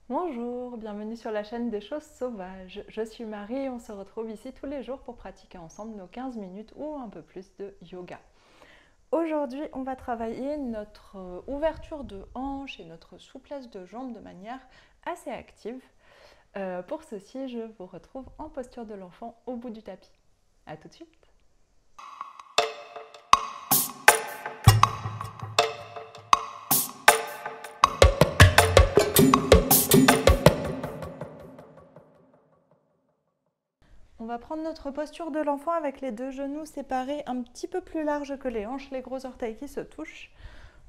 Bonjour, bienvenue sur la chaîne des choses sauvages. Je suis Marie et on se retrouve ici tous les jours pour pratiquer ensemble nos 15 minutes ou un peu plus de yoga. Aujourd'hui, on va travailler notre ouverture de hanche et notre souplesse de jambes de manière assez active. Pour ceci, je vous retrouve en posture de l'enfant au bout du tapis. A tout de suite. On va prendre notre posture de l'enfant avec les deux genoux séparés un petit peu plus larges que les hanches, les gros orteils qui se touchent.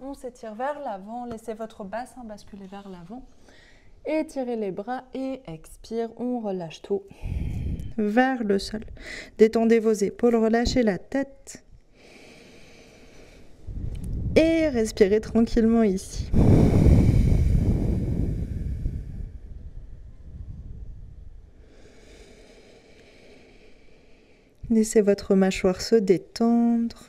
On s'étire vers l'avant, laissez votre bassin basculer vers l'avant. Étirez les bras et expire, on relâche tout vers le sol. Détendez vos épaules, relâchez la tête. Et respirez tranquillement ici. Laissez votre mâchoire se détendre.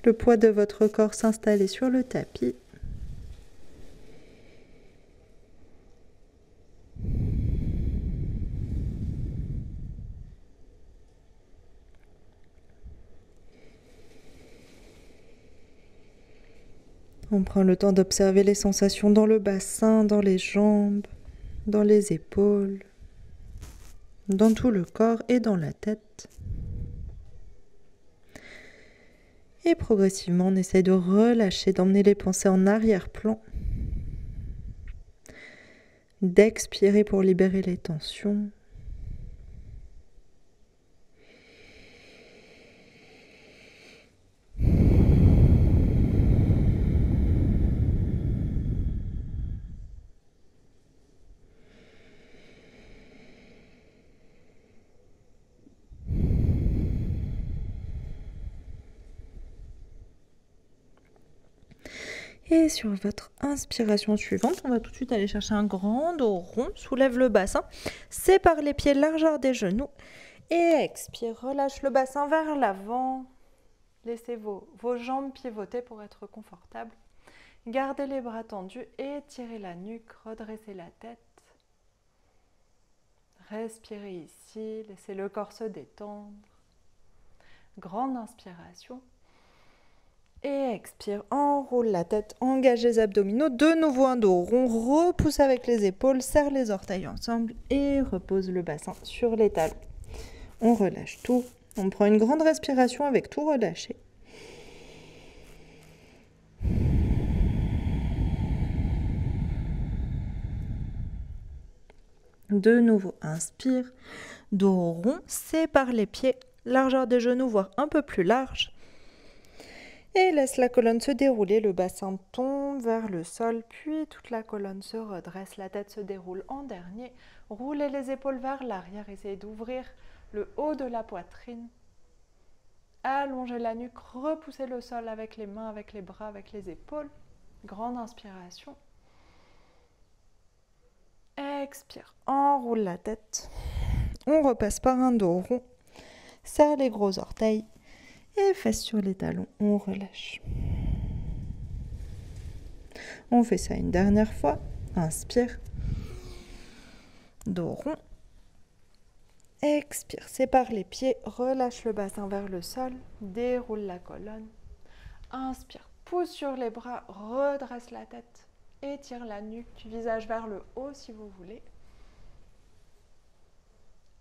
Le poids de votre corps s'installer sur le tapis. On prend le temps d'observer les sensations dans le bassin, dans les jambes, dans les épaules, dans tout le corps et dans la tête. Et progressivement, on essaye de relâcher, d'emmener les pensées en arrière-plan, d'expirer pour libérer les tensions. Et sur votre inspiration suivante, on va tout de suite aller chercher un grand dos rond, soulève le bassin, sépare les pieds largeur des genoux et expire, relâche le bassin vers l'avant. Laissez vos jambes pivoter pour être confortable. Gardez les bras tendus, étirez la nuque, redressez la tête. Respirez ici, laissez le corps se détendre. Grande inspiration. Et expire, enroule la tête, engage les abdominaux, de nouveau un dos rond, repousse avec les épaules, serre les orteils ensemble et repose le bassin sur les talons. On relâche tout, on prend une grande respiration avec tout relâché. De nouveau, inspire, dos rond, sépare les pieds, largeur des genoux, voire un peu plus large. Et laisse la colonne se dérouler, le bassin tombe vers le sol, puis toute la colonne se redresse, la tête se déroule en dernier. Roulez les épaules vers l'arrière, essayez d'ouvrir le haut de la poitrine. Allongez la nuque, repoussez le sol avec les mains, avec les bras, avec les épaules. Grande inspiration. Expire, enroule la tête. On repasse par un dos rond. Serre les gros orteils. Et fesses sur les talons, on relâche. On fait ça une dernière fois. Inspire. Dos rond. Expire, sépare les pieds, relâche le bassin vers le sol, déroule la colonne. Inspire, pousse sur les bras, redresse la tête, étire la nuque, visage vers le haut si vous voulez.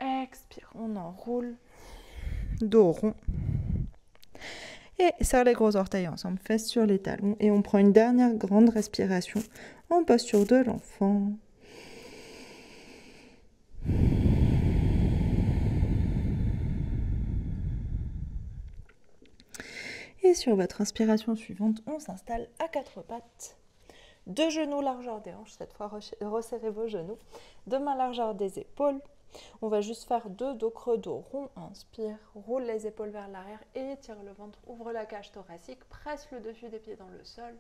Expire, on enroule. Dos rond. Et serre les gros orteils ensemble, fesses sur les talons. Et on prend une dernière grande respiration en posture de l'enfant. Et sur votre inspiration suivante, on s'installe à quatre pattes. Deux genoux largeur des hanches, cette fois resserrez vos genoux. Deux mains largeur des épaules. On va juste faire deux dos creux, dos rond. Inspire, roule les épaules vers l'arrière, étire le ventre, ouvre la cage thoracique, presse le dessus des pieds dans le sol.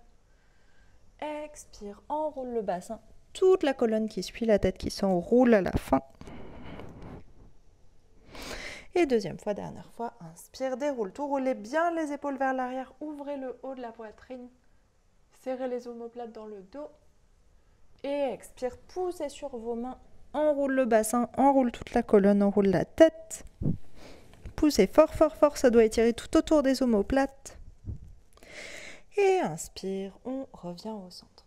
Expire, enroule le bassin, toute la colonne qui suit la tête qui s'enroule à la fin. Et deuxième fois, dernière fois, inspire, déroule tout, roulez bien les épaules vers l'arrière, ouvrez le haut de la poitrine, serrez les omoplates dans le dos Et expire, poussez sur vos mains. Enroule le bassin, enroule toute la colonne, enroule la tête. Poussez fort, fort, fort, ça doit étirer tout autour des omoplates. Et inspire, on revient au centre.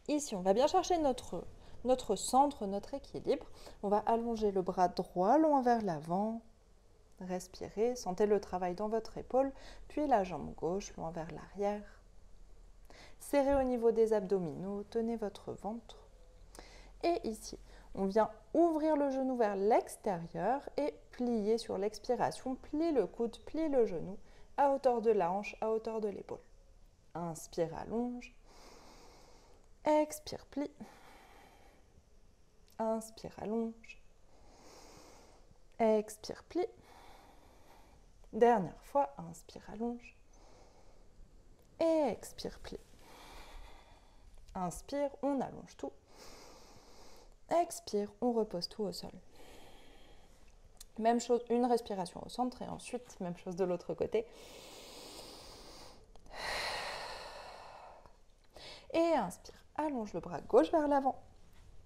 Ici, on va bien chercher notre centre, notre équilibre. On va allonger le bras droit loin vers l'avant. Respirez, sentez le travail dans votre épaule, puis la jambe gauche loin vers l'arrière. Serrez au niveau des abdominaux, tenez votre ventre. Et ici, on vient ouvrir le genou vers l'extérieur et plier sur l'expiration. Plie le coude, plie le genou à hauteur de la hanche, à hauteur de l'épaule. Inspire, allonge. Expire, plie. Inspire, allonge. Expire, plie. Dernière fois, inspire, allonge. Et expire, plie. Inspire, on allonge tout. Expire, on repose tout au sol. Même chose, une respiration au centre et ensuite, même chose de l'autre côté. Et inspire, allonge le bras gauche vers l'avant.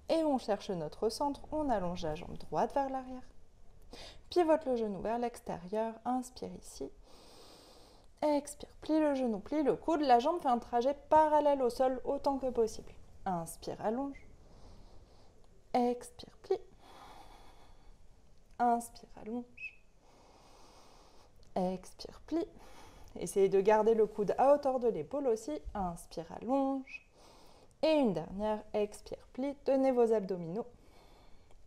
Et on cherche notre centre, on allonge la jambe droite vers l'arrière. Pivote le genou vers l'extérieur, inspire ici. Expire, plie le genou, plie le coude, la jambe fait un trajet parallèle au sol autant que possible. Inspire, allonge. Expire, plie. Inspire, allonge. Expire, plie. Essayez de garder le coude à hauteur de l'épaule aussi. Inspire, allonge. Et une dernière, expire, plie. Tenez vos abdominaux.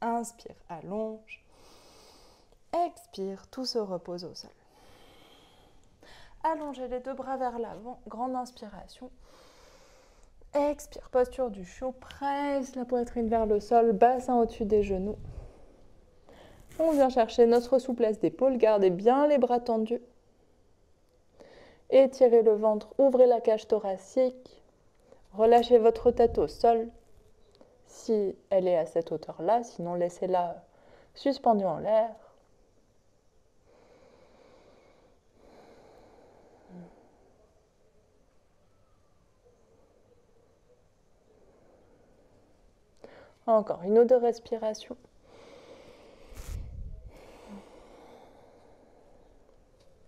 Inspire, allonge. Expire, tout se repose au sol. Allongez les deux bras vers l'avant. Grande inspiration. Expire, posture du chiot. Presse la poitrine vers le sol, bassin au-dessus des genoux. On vient chercher notre souplesse d'épaule. Gardez bien les bras tendus. Étirez le ventre, ouvrez la cage thoracique. Relâchez votre tête au sol, si elle est à cette hauteur-là. Sinon, laissez-la suspendue en l'air. Encore une ou deux respirations.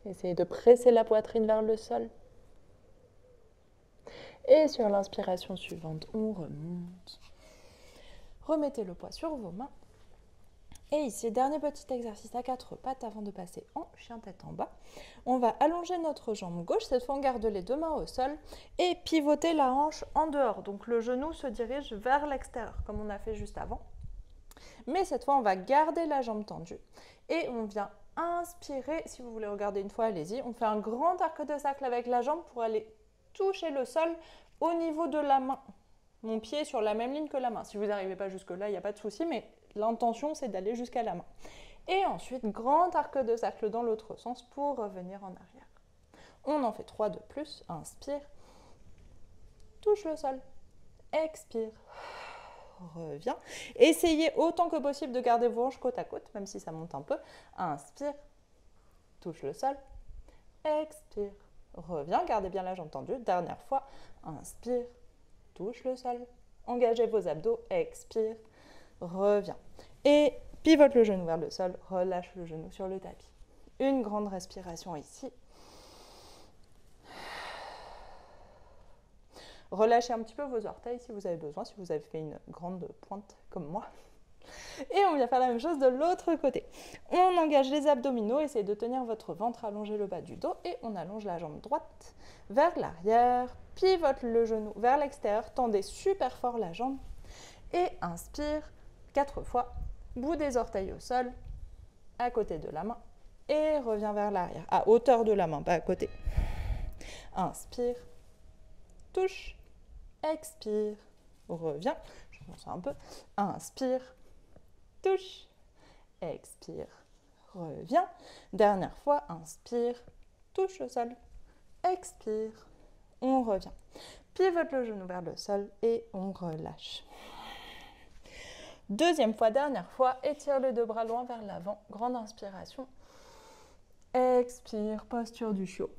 Essayez de presser la poitrine vers le sol. Et sur l'inspiration suivante, on remonte. Remettez le poids sur vos mains. Et ici, dernier petit exercice à 4 pattes avant de passer en chien tête en bas. On va allonger notre jambe gauche. Cette fois, on garde les deux mains au sol et pivoter la hanche en dehors. Donc, le genou se dirige vers l'extérieur, comme on a fait juste avant. Mais cette fois, on va garder la jambe tendue. Et on vient inspirer. Si vous voulez regarder une fois, allez-y. On fait un grand arc de cercle avec la jambe pour aller toucher le sol au niveau de la main. Mon pied est sur la même ligne que la main. Si vous n'arrivez pas jusque-là, il n'y a pas de souci, mais l'intention, c'est d'aller jusqu'à la main. Et ensuite, grand arc de cercle dans l'autre sens pour revenir en arrière. On en fait 3 de plus. Inspire. Touche le sol. Expire. Reviens. Essayez autant que possible de garder vos hanches côte à côte, même si ça monte un peu. Inspire. Touche le sol. Expire. Reviens. Gardez bien la jambe tendue. Dernière fois. Inspire. Touche le sol. Engagez vos abdos. Expire. Reviens. Et pivote le genou vers le sol. Relâche le genou sur le tapis. Une grande respiration ici. Relâchez un petit peu vos orteils si vous avez besoin, si vous avez fait une grande pointe comme moi. Et on vient faire la même chose de l'autre côté. On engage les abdominaux, essayez de tenir votre ventre, allongez le bas du dos et on allonge la jambe droite vers l'arrière, pivote le genou vers l'extérieur, tendez super fort la jambe et inspire 4 fois, bout des orteils au sol, à côté de la main et reviens vers l'arrière, à hauteur de la main, pas à côté. Inspire, touche, expire, reviens, je pense un peu, inspire, touche, expire, reviens. Dernière fois, inspire, touche le sol, expire, on revient. Pivote le genou vers le sol et on relâche. Deuxième fois, dernière fois, étire les deux bras loin vers l'avant, grande inspiration. Expire, posture du chiot.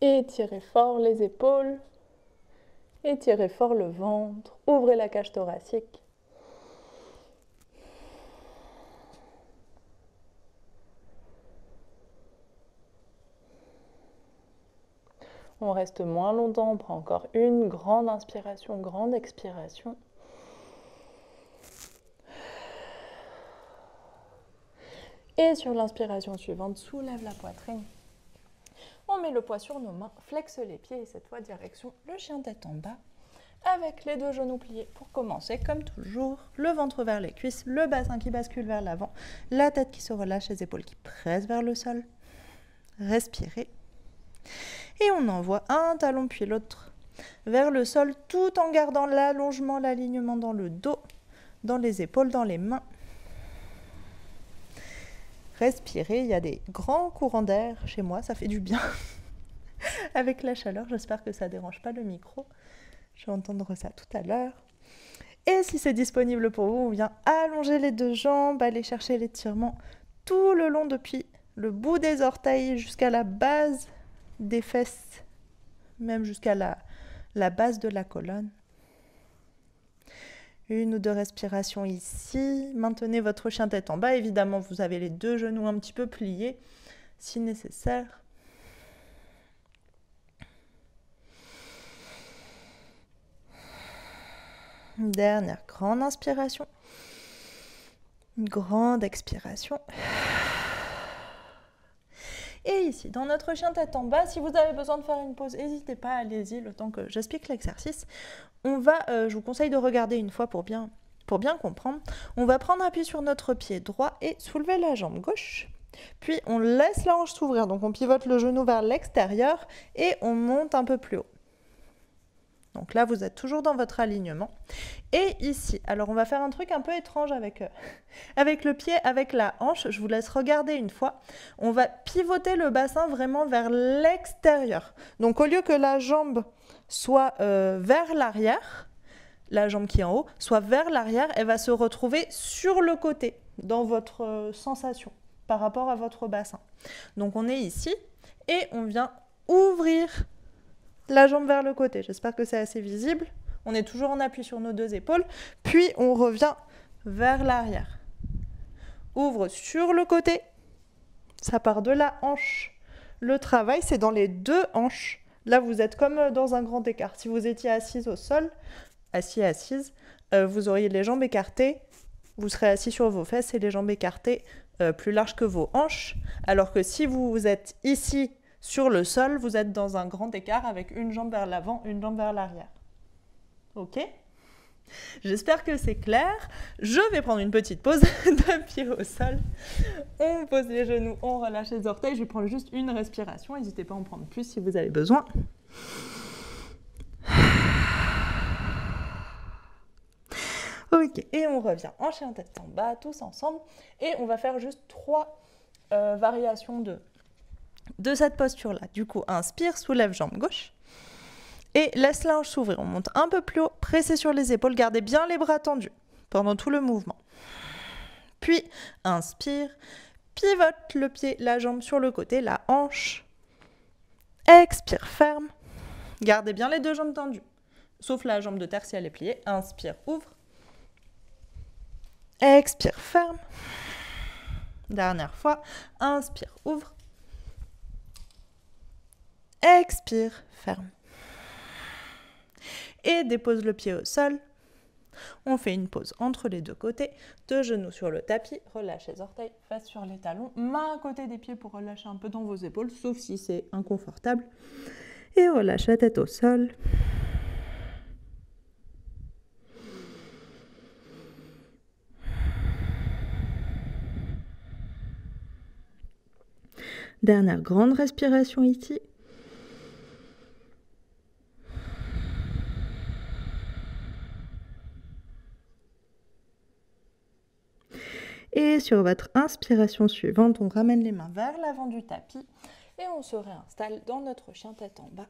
Étirez fort les épaules. Étirez fort le ventre, ouvrez la cage thoracique. On reste moins longtemps, on prend encore une grande inspiration, grande expiration. Et sur l'inspiration suivante, soulève la poitrine. On met le poids sur nos mains, flexe les pieds et cette fois direction le chien tête en bas avec les deux genoux pliés. Pour commencer, comme toujours, le ventre vers les cuisses, le bassin qui bascule vers l'avant, la tête qui se relâche, les épaules qui pressent vers le sol. Respirez. Et on envoie un talon puis l'autre vers le sol tout en gardant l'allongement, l'alignement dans le dos, dans les épaules, dans les mains. Respirez, il y a des grands courants d'air chez moi, ça fait du bien. Avec la chaleur, j'espère que ça ne dérange pas le micro. Je vais entendre ça tout à l'heure. Et si c'est disponible pour vous, on vient allonger les deux jambes, aller chercher l'étirement tout le long depuis le bout des orteils jusqu'à la base des fesses, même jusqu'à la base de la colonne. Une ou deux respirations ici. Maintenez votre chien tête en bas. Évidemment, vous avez les deux genoux un petit peu pliés, si nécessaire. Une dernière grande inspiration. Une grande expiration. Et ici, dans notre chien tête en bas, si vous avez besoin de faire une pause, n'hésitez pas, allez-y, le temps que j'explique l'exercice. On va, je vous conseille de regarder une fois pour bien comprendre. On va prendre appui sur notre pied droit et soulever la jambe gauche. Puis on laisse la hanche s'ouvrir, donc on pivote le genou vers l'extérieur et on monte un peu plus haut. Donc là, vous êtes toujours dans votre alignement. Et ici, alors on va faire un truc un peu étrange avec le pied, avec la hanche. Je vous laisse regarder une fois. On va pivoter le bassin vraiment vers l'extérieur. Donc au lieu que la jambe soit vers l'arrière, la jambe qui est en haut, soit vers l'arrière, elle va se retrouver sur le côté dans votre sensation par rapport à votre bassin. Donc on est ici et on vient ouvrir la jambe vers le côté. J'espère que c'est assez visible. On est toujours en appui sur nos deux épaules. Puis on revient vers l'arrière. Ouvre sur le côté. Ça part de la hanche. Le travail, c'est dans les deux hanches. Là, vous êtes comme dans un grand écart. Si vous étiez assise au sol, assise, vous auriez les jambes écartées. Vous serez assis sur vos fesses et les jambes écartées plus larges que vos hanches. Alors que si vous êtes ici, sur le sol, vous êtes dans un grand écart avec une jambe vers l'avant, une jambe vers l'arrière. Ok ? J'espère que c'est clair. Je vais prendre une petite pause d'un pied au sol. On pose les genoux, on relâche les orteils. Je vais prendre juste une respiration. N'hésitez pas à en prendre plus si vous avez besoin. Ok, et on revient en chien tête en bas, tous ensemble. Et on va faire juste 3 variations de cette posture-là. Du coup, inspire, soulève jambe gauche et laisse la hanche s'ouvrir. On monte un peu plus haut, pressez sur les épaules, gardez bien les bras tendus pendant tout le mouvement. Puis, inspire, pivote le pied, la jambe sur le côté, la hanche. Expire, ferme. Gardez bien les deux jambes tendues, sauf la jambe de terre si elle est pliée. Inspire, ouvre. Expire, ferme. Dernière fois, inspire, ouvre. Expire, ferme. Et dépose le pied au sol. On fait une pause entre les deux côtés, deux genoux sur le tapis, relâche les orteils, face sur les talons, main à côté des pieds pour relâcher un peu dans vos épaules, sauf si c'est inconfortable. Et relâche la tête au sol. Dernière grande respiration ici. Et sur votre inspiration suivante, on ramène les mains vers l'avant du tapis et on se réinstalle dans notre chien tête en bas.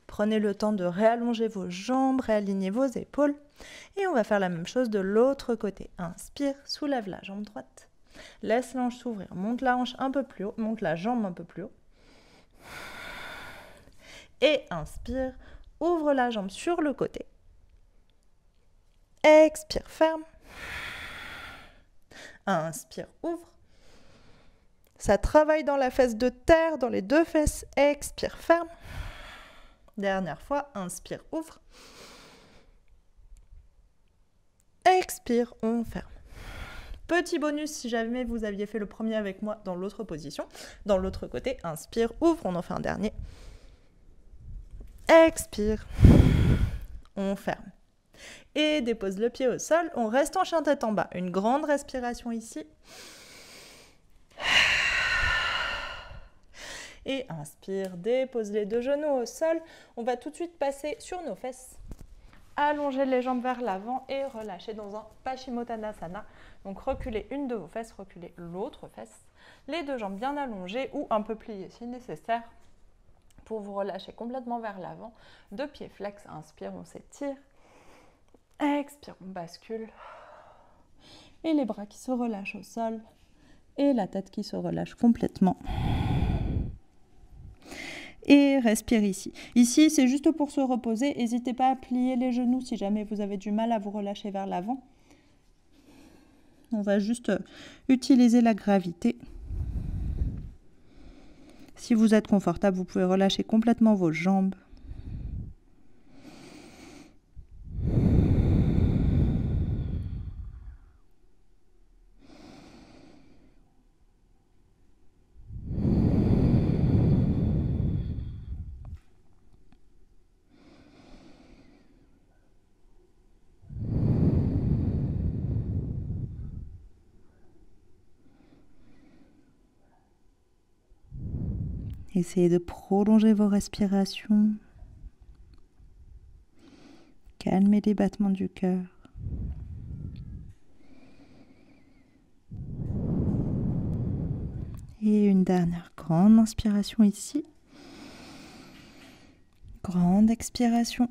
Prenez le temps de réallonger vos jambes, réaligner vos épaules. Et on va faire la même chose de l'autre côté. Inspire, soulève la jambe droite. Laisse l'hanche s'ouvrir. Monte la hanche un peu plus haut. Monte la jambe un peu plus haut. Et inspire, ouvre la jambe sur le côté. Expire, ferme. Inspire, ouvre. Ça travaille dans la fesse de terre, dans les deux fesses. Expire, ferme. Dernière fois, inspire, ouvre. Expire, on ferme. Petit bonus si jamais vous aviez fait le premier avec moi dans l'autre position. Dans l'autre côté, inspire, ouvre, on en fait un dernier. Expire, on ferme. Et dépose le pied au sol, on reste en chien tête en bas. Une grande respiration ici. Et inspire, dépose les deux genoux au sol. On va tout de suite passer sur nos fesses. Allongez les jambes vers l'avant et relâchez dans un Paschimottanasana. Donc reculez une de vos fesses, reculez l'autre fesse. Les deux jambes bien allongées ou un peu pliées si nécessaire pour vous relâcher complètement vers l'avant. Deux pieds flex, inspire, on s'étire. Expire, on bascule. Et les bras qui se relâchent au sol. Et la tête qui se relâche complètement. Et respire ici. Ici, c'est juste pour se reposer. N'hésitez pas à plier les genoux si jamais vous avez du mal à vous relâcher vers l'avant. On va juste utiliser la gravité. Si vous êtes confortable, vous pouvez relâcher complètement vos jambes. Essayez de prolonger vos respirations. Calmez les battements du cœur. Et une dernière grande inspiration ici. Grande expiration.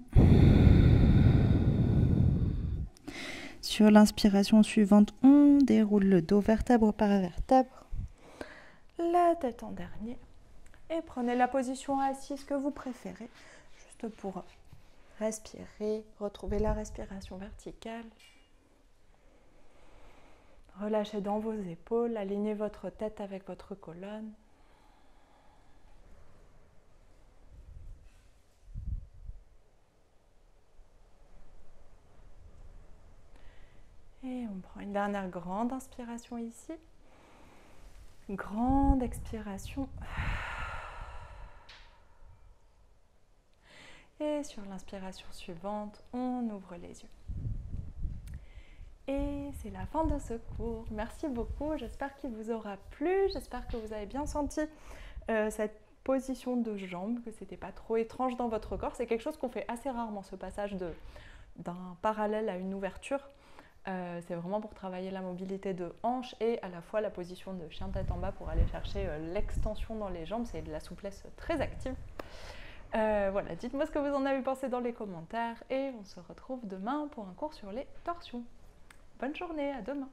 Sur l'inspiration suivante, on déroule le dos vertèbre par vertèbre. La tête en dernier. Et prenez la position assise que vous préférez, juste pour respirer, retrouver la respiration verticale. Relâchez dans vos épaules, alignez votre tête avec votre colonne. Et on prend une dernière grande inspiration ici. Grande expiration. Et sur l'inspiration suivante, on ouvre les yeux. Et c'est la fin de ce cours. Merci beaucoup, j'espère qu'il vous aura plu. J'espère que vous avez bien senti cette position de jambe, que c'était pas trop étrange dans votre corps. C'est quelque chose qu'on fait assez rarement, ce passage d'un parallèle à une ouverture. C'est vraiment pour travailler la mobilité de hanche et à la fois la position de chien tête en bas pour aller chercher l'extension dans les jambes. C'est de la souplesse très active. Voilà, dites-moi ce que vous en avez pensé dans les commentaires et on se retrouve demain pour un cours sur les torsions. Bonne journée, à demain!